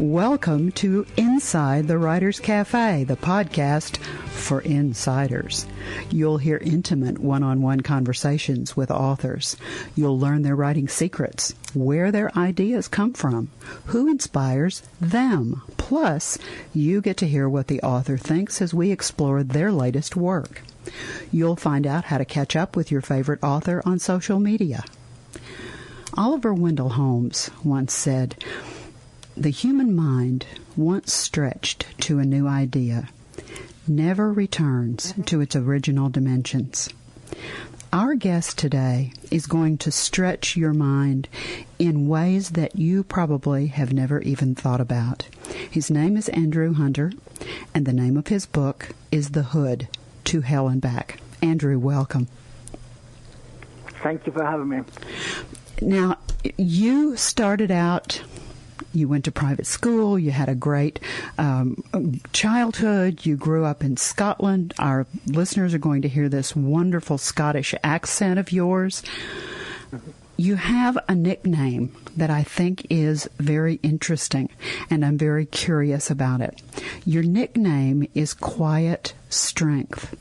Welcome to Inside the Writer's Cafe, the podcast for insiders. You'll hear intimate one-on-one conversations with authors. You'll learn their writing secrets, where their ideas come from, who inspires them. Plus, you get to hear what the author thinks as we explore their latest work. You'll find out how to catch up with your favorite author on social media. Oliver Wendell Holmes once said, "The human mind, once stretched to a new idea, never returns to its original dimensions." Our guest today is going to stretch your mind in ways that you probably have never even thought about. His name is Andrew Hunter, and the name of his book is The Hood to Hell and Back. Andrew, welcome. Thank you for having me. Now, you started out, you went to private school, you had a great childhood, you grew up in Scotland. Our listeners are going to hear this wonderful Scottish accent of yours. You have a nickname that I think is very interesting, and I'm very curious about it. Your nickname is Quiet Strength.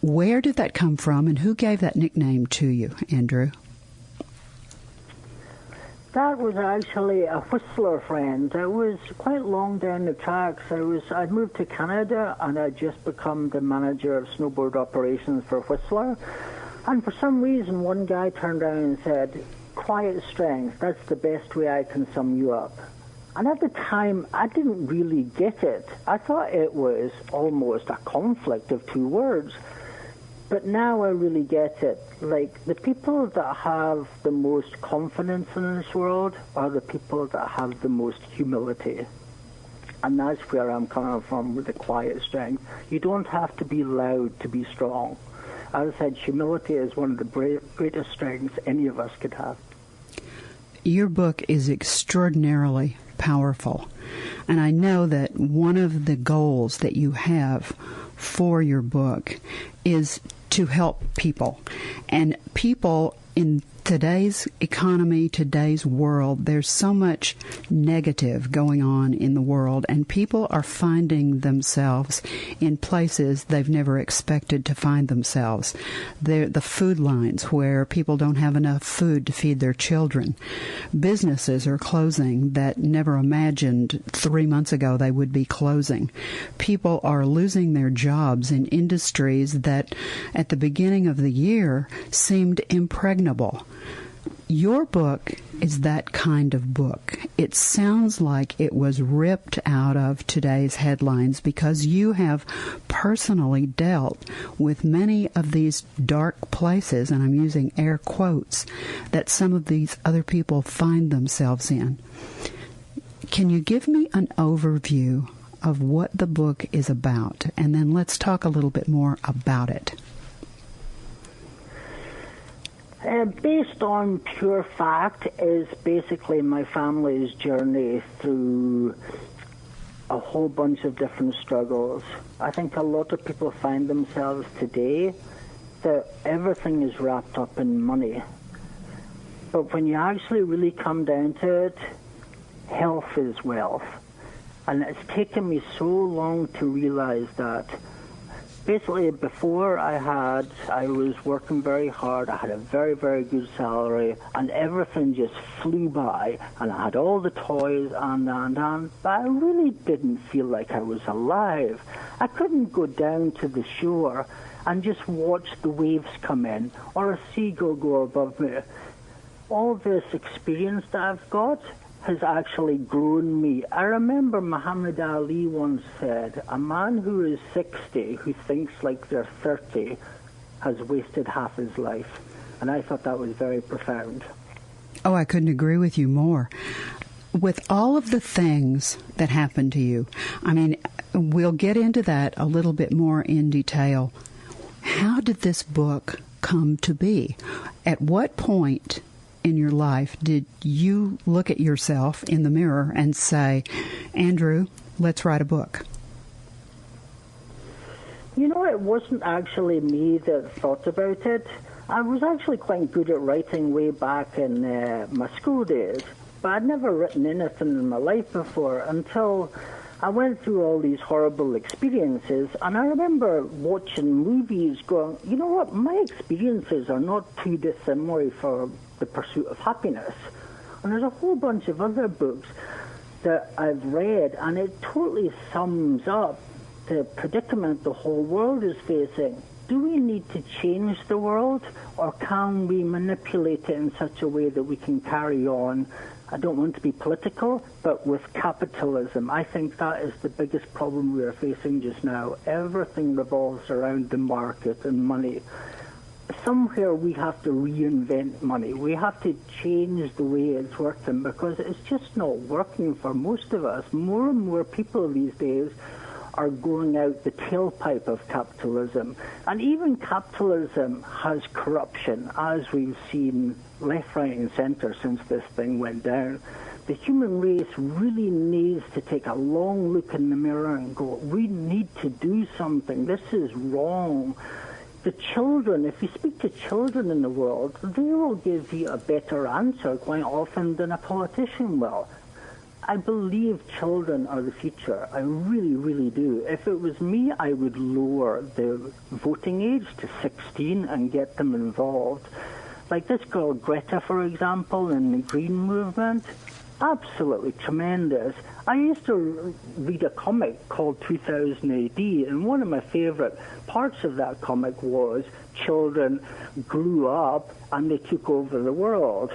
Where did that come from, and who gave that nickname to you, Andrew? That was actually a Whistler friend. I was quite long down the tracks. I'd moved to Canada, and I'd just become the manager of snowboard operations for Whistler. And for some reason, one guy turned around and said, "Quiet strength, that's the best way I can sum you up." And at the time, I didn't really get it. I thought it was almost a conflict of two words. But now I really get it. Like, the people that have the most confidence in this world are the people that have the most humility. And that's where I'm coming from with the quiet strength. You don't have to be loud to be strong. As I said, humility is one of the greatest strengths any of us could have. Your book is extraordinarily powerful. And I know that one of the goals that you have for your book is to help people. And people in today's economy, today's world, there's so much negative going on in the world, and people are finding themselves in places they've never expected to find themselves. The food lines where people don't have enough food to feed their children. Businesses are closing that never imagined 3 months ago they would be closing. People are losing their jobs in industries that at the beginning of the year seemed impregnable. Your book is that kind of book. It sounds like it was ripped out of today's headlines because you have personally dealt with many of these dark places, and I'm using air quotes, that some of these other people find themselves in. Can you give me an overview of what the book is about? And then let's talk a little bit more about it. Based on pure fact is basically my family's journey through a whole bunch of different struggles. I think a lot of people find themselves today that everything is wrapped up in money. But when you actually really come down to it, health is wealth. And it's taken me so long to realize that. Basically, before I was working very hard, I had a very, very good salary, and everything just flew by, and I had all the toys, but I really didn't feel like I was alive. I couldn't go down to the shore and just watch the waves come in, or a seagull go above me. All this experience that I've got has actually grown me. I remember Muhammad Ali once said, "A man who is 60, who thinks like they're 30, has wasted half his life." And I thought that was very profound. Oh, I couldn't agree with you more. With all of the things that happened to you, I mean, we'll get into that a little bit more in detail. How did this book come to be? At what point in your life did you look at yourself in the mirror and say, "Andrew, let's write a book"? You know, it wasn't actually me that thought about it. I was actually quite good at writing way back in my school days. but I'd never written anything in my life before until I went through all these horrible experiences, and I remember watching movies going, you know what, my experiences are not too dissimilar for the pursuit of happiness. And there's a whole bunch of other books that I've read, and it totally sums up the predicament the whole world is facing. Do we need to change the world, or can we manipulate it in such a way that we can carry on? I don't want to be political, but with capitalism, I think that is the biggest problem we are facing just now. Everything revolves around the market and money. Somewhere we have to reinvent money. We have to change the way it's working, because it's just not working for most of us. More and more people these days are going out the tailpipe of capitalism. And even capitalism has corruption, as we've seen left, right, and centre since this thing went down. The human race really needs to take a long look in the mirror and go, we need to do something. This is wrong. The children, if you speak to children in the world, they will give you a better answer quite often than a politician will. I believe children are the future. I really, really do. If it was me, I would lower the voting age to 16 and get them involved. Like this girl Greta, for example, in the Green Movement, absolutely tremendous. I used to read a comic called 2000 AD, and one of my favorite parts of that comic was children grew up and they took over the world.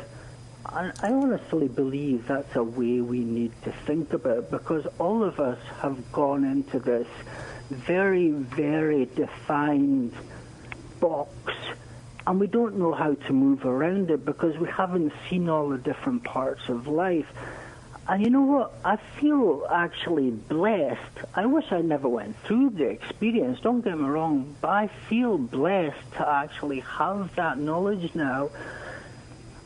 And I honestly believe that's a way we need to think about, because all of us have gone into this very, very defined box, and we don't know how to move around it because we haven't seen all the different parts of life. And you know what? I feel actually blessed. I wish I never went through the experience, don't get me wrong, but I feel blessed to actually have that knowledge now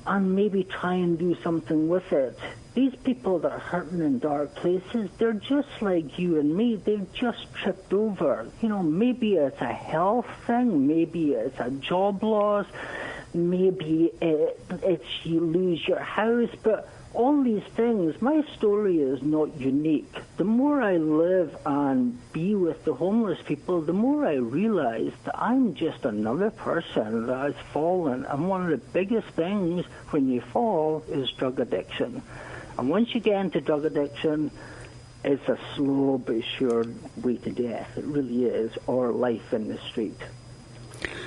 and maybe try and do something with it. These people that are hurting in dark places, they're just like you and me. They've just tripped over. You know, maybe it's a health thing, maybe it's a job loss, maybe it's you lose your house, but all these things, my story is not unique. The more I live and be with the homeless people, the more I realize that I'm just another person that has fallen. And one of the biggest things when you fall is drug addiction. And once you get into drug addiction, it's a slow but sure way to death. It really is, or life in the street.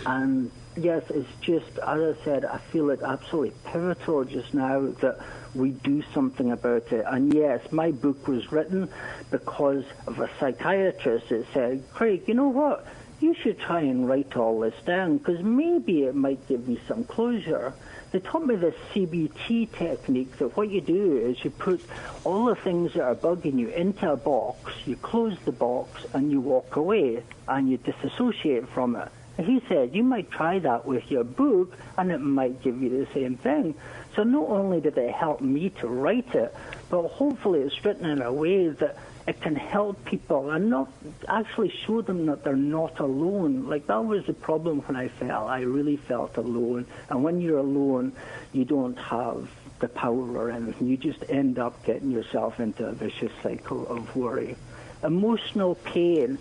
And yes, it's just, as I said, I feel it absolutely pivotal just now that we do something about it. And yes, my book was written because of a psychiatrist that said, Craig, you know what? You should try and write all this down because maybe it might give you some closure. They taught me this CBT technique that what you do is you put all the things that are bugging you into a box, you close the box, and you walk away, and you disassociate from it. And he said, you might try that with your book, and it might give you the same thing. So not only did it help me to write it, but hopefully it's written in a way that it can help people and not actually show them that they're not alone. Like, that was the problem when I fell. I really felt alone. And when you're alone, you don't have the power or anything. You just end up getting yourself into a vicious cycle of worry. Emotional pain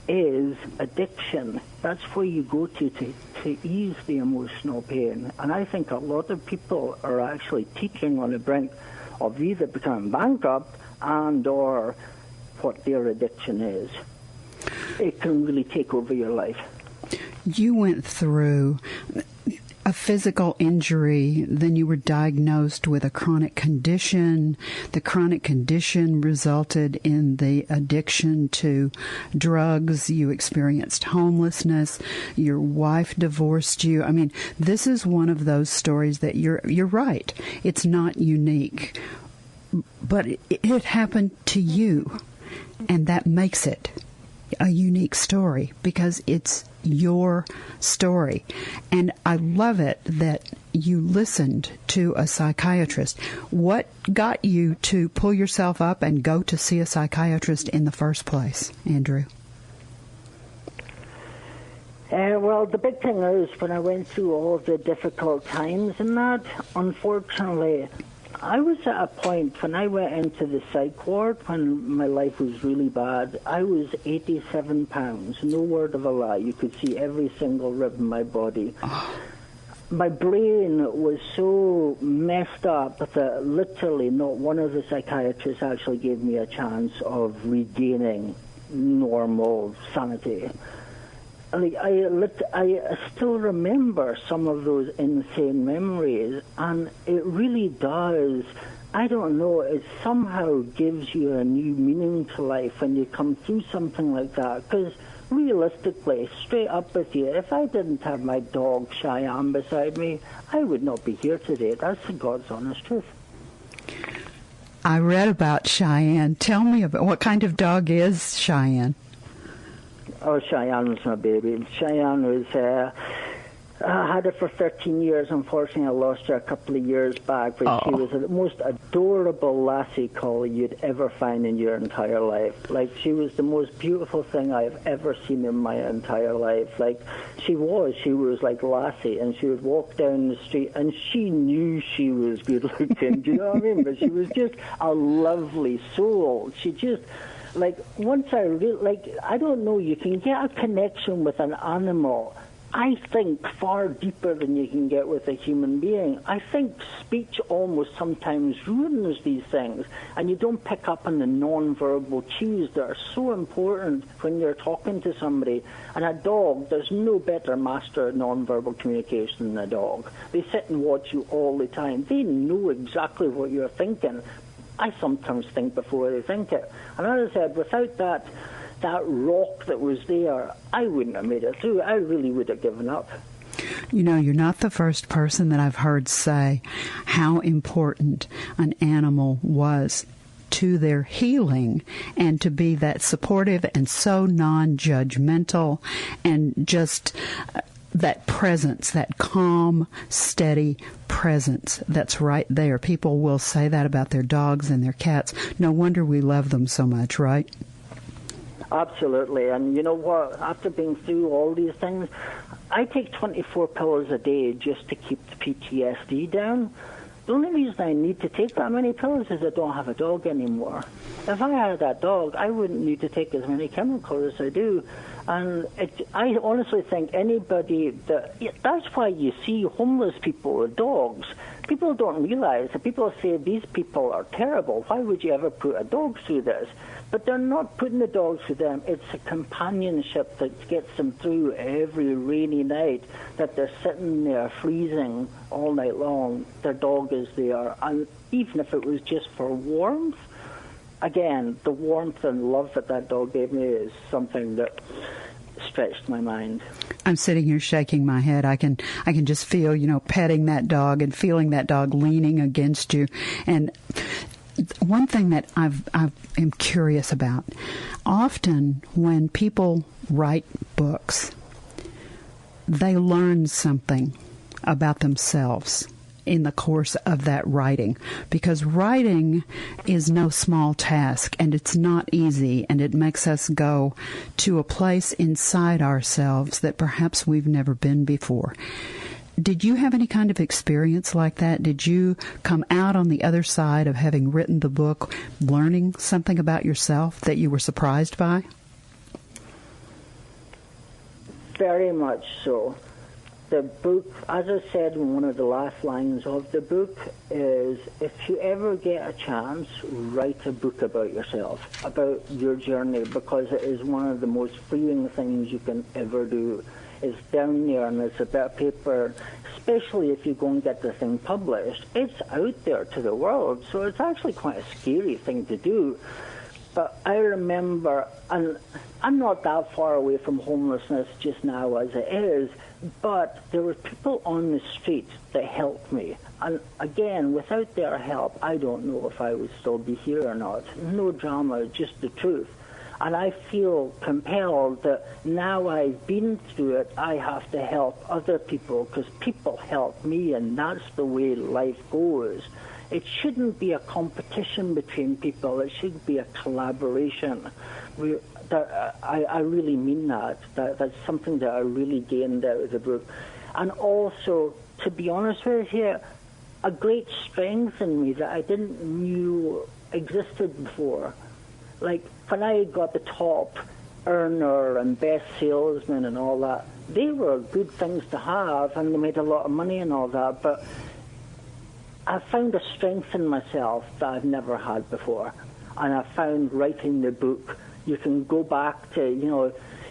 is addiction. That's where you go to ease the emotional pain. And I think a lot of people are actually teetering on the brink of either becoming bankrupt and or what their addiction is. It can really take over your life. You went through a physical injury, then you were diagnosed with a chronic condition. The chronic condition resulted in the addiction to drugs. You experienced homelessness. Your wife divorced you. I mean, this is one of those stories that you're right. It's not unique. But it happened to you, and that makes it a unique story because it's your story. And I love it that you listened to a psychiatrist. What got you to pull yourself up and go to see a psychiatrist in the first place, Andrew? Well, the big thing is when I went through all the difficult times and that, unfortunately, I was at a point when I went into the psych ward when my life was really bad. I was 87 pounds, no word of a lie. You could see every single rib in my body. My brain was so messed up that literally not one of the psychiatrists actually gave me a chance of regaining normal sanity. I still remember some of those insane memories, and it really does. I don't know, it somehow gives you a new meaning to life when you come through something like that, because realistically, straight up with you, if I didn't have my dog Cheyenne beside me, I would not be here today. That's the God's honest truth. I read about Cheyenne. Tell me about what kind of dog is Cheyenne? Oh, Cheyenne was my baby. Cheyenne was, I had her for 13 years. Unfortunately, I lost her a couple of years back, but she was the most adorable lassie collie you'd ever find in your entire life. Like, she was the most beautiful thing I've ever seen in my entire life. Like, she was like Lassie, and she would walk down the street, and she knew she was good looking, do you know what I mean? But she was just a lovely soul. She just... Like, once I don't know, you can get a connection with an animal, I think, far deeper than you can get with a human being. I think speech almost sometimes ruins these things, and you don't pick up on the non-verbal cues that are so important when you're talking to somebody. And a dog, there's no better master of non-verbal communication than a dog. They sit and watch you all the time. They know exactly what you're thinking. I sometimes think before they think it. And as I said, without that rock that was there, I wouldn't have made it through. I really would have given up. You know, you're not the first person that I've heard say how important an animal was to their healing, and to be that supportive and so non-judgmental, and just that presence, that calm, steady presence that's right there. People will say that about their dogs and their cats. No wonder we love them so much, right? Absolutely. And you know what? After being through all these things, I take 24 pills a day just to keep the PTSD down. The only reason I need to take that many pills is I don't have a dog anymore. If I had that dog, I wouldn't need to take as many chemicals as I do. And I honestly think that's why you see homeless people with dogs. People don't realize that people say these people are terrible. Why would you ever put a dog through this? But they're not putting the dog through them. It's a companionship that gets them through every rainy night, that they're sitting there freezing all night long. Their dog is there. And even if it was just for warmth, again, the warmth and love that dog gave me is something that stretched my mind. I'm sitting here shaking my head. I can just feel, petting that dog and feeling that dog leaning against you. And one thing that I'm curious about, often when people write books, they learn something about themselves in the course of that writing, because writing is no small task, and it's not easy, and it makes us go to a place inside ourselves that perhaps we've never been before. Did you have any kind of experience like that? Did you come out on the other side of having written the book learning something about yourself that you were surprised by? Very much so. The book, as I said in one of the last lines of the book, is if you ever get a chance, write a book about yourself, about your journey, because it is one of the most freeing things you can ever do. It's down there and it's a bit of paper, especially if you go and get the thing published. It's out there to the world, so it's actually quite a scary thing to do. But I remember, and I'm not that far away from homelessness just now as it is, but there were people on the street that helped me. And again, without their help, I don't know if I would still be here or not. No drama, just the truth. And I feel compelled that now I've been through it, I have to help other people, because people help me, and that's the way life goes. It shouldn't be a competition between people. It should be a collaboration. I really mean that. That's something that I really gained out of the book. And also, to be honest with you, a great strength in me that I didn't knew existed before. Like, when I got the top earner and best salesman and all that, they were good things to have, and they made a lot of money and all that, but I found a strength in myself that I've never had before. And I found writing the book, you can go back to,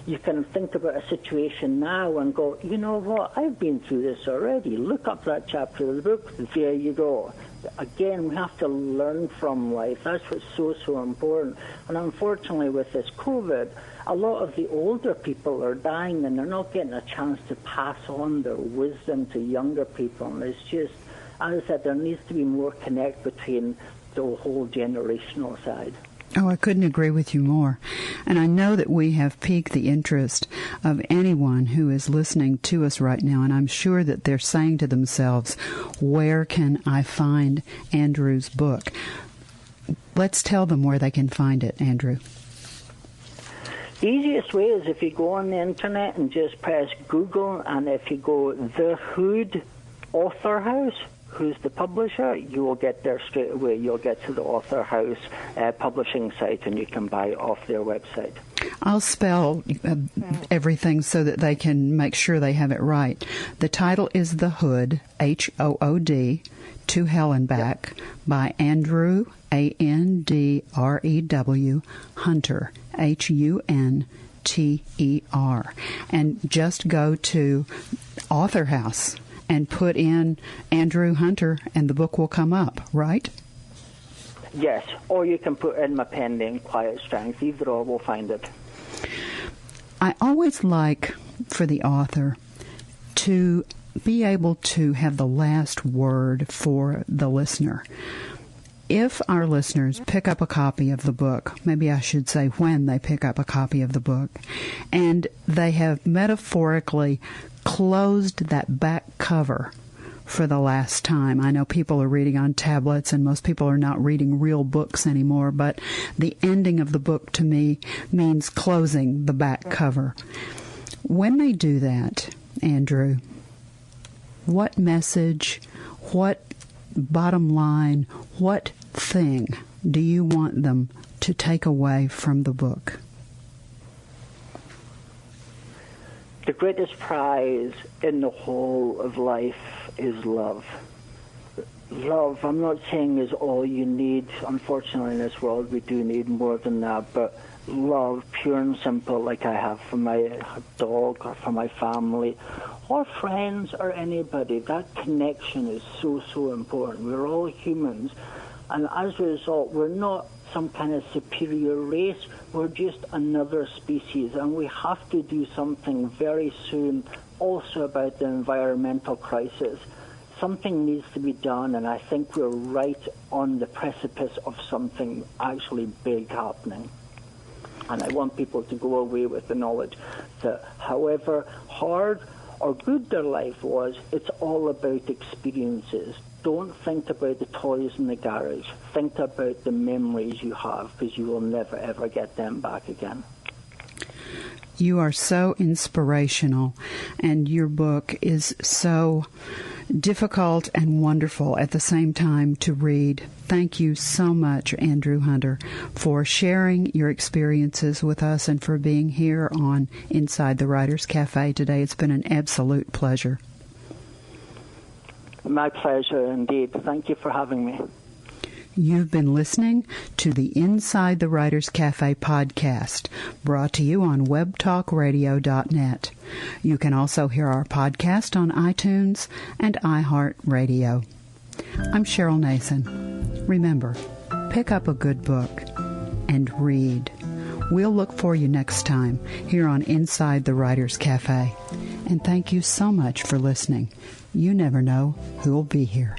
you can think about a situation now and go, you know what, I've been through this already. Look up that chapter of the book. There you go. Again, we have to learn from life. That's what's so important. And unfortunately, with this COVID, a lot of the older people are dying, and they're not getting a chance to pass on their wisdom to younger people. And it's just, as I said, there needs to be more connect between the whole generational side. Oh, I couldn't agree with you more. And I know that we have piqued the interest of anyone who is listening to us right now, and I'm sure that they're saying to themselves, where can I find Andrew's book? Let's tell them where they can find it, Andrew. The easiest way is if you go on the internet and just press Google, and if you go The Hood Author House, who's the publisher, you will get there straight away. You'll get to the Author House publishing site, and you can buy it off their website. I'll spell everything so that they can make sure they have it right. The title is The Hood, H-O-O-D, To Hell and Back, by Andrew, A-N-D-R-E-W, Hunter, H-U-N-T-E-R. And just go to Author House and put in Andrew Hunter, and the book will come up, right? Yes, or you can put in my pen name, Quiet Strength. Either or will find it. I always like for the author to be able to have the last word for the listener. If our listeners pick up a copy of the book, maybe I should say when they pick up a copy of the book, and they have metaphorically closed that back cover for the last time. I know people are reading on tablets, and most people are not reading real books anymore, but the ending of the book to me means closing the back cover. When they do that, Andrew, what message, what bottom line, what thing do you want them to take away from the book? The greatest prize in the whole of life is love. Love, I'm not saying, is all you need. Unfortunately, in this world, we do need more than that. But love, pure and simple, like I have for my dog or for my family or friends or anybody, that connection is so important. We're all humans. And as a result, we're not some kind of superior race. We're just another species, and we have to do something very soon also about the environmental crisis. Something needs to be done, and I think we're right on the precipice of something actually big happening. And I want people to go away with the knowledge that however hard or good their life was, it's all about experiences. Don't think about the toys in the garage. Think about the memories you have, because you will never, ever get them back again. You are so inspirational, and your book is so difficult and wonderful at the same time to read. Thank you so much, Andrew Hunter, for sharing your experiences with us and for being here on Inside the Writers Cafe today. It's been an absolute pleasure. My pleasure indeed. Thank you for having me. You've been listening to the Inside the Writers Cafe podcast, brought to you on webtalkradio.net. You can also hear our podcast on iTunes and iHeartRadio. I'm Cheryl Nason. Remember, pick up a good book and read. We'll look for you next time here on Inside the Writers Cafe. And thank you so much for listening. You never know who'll be here.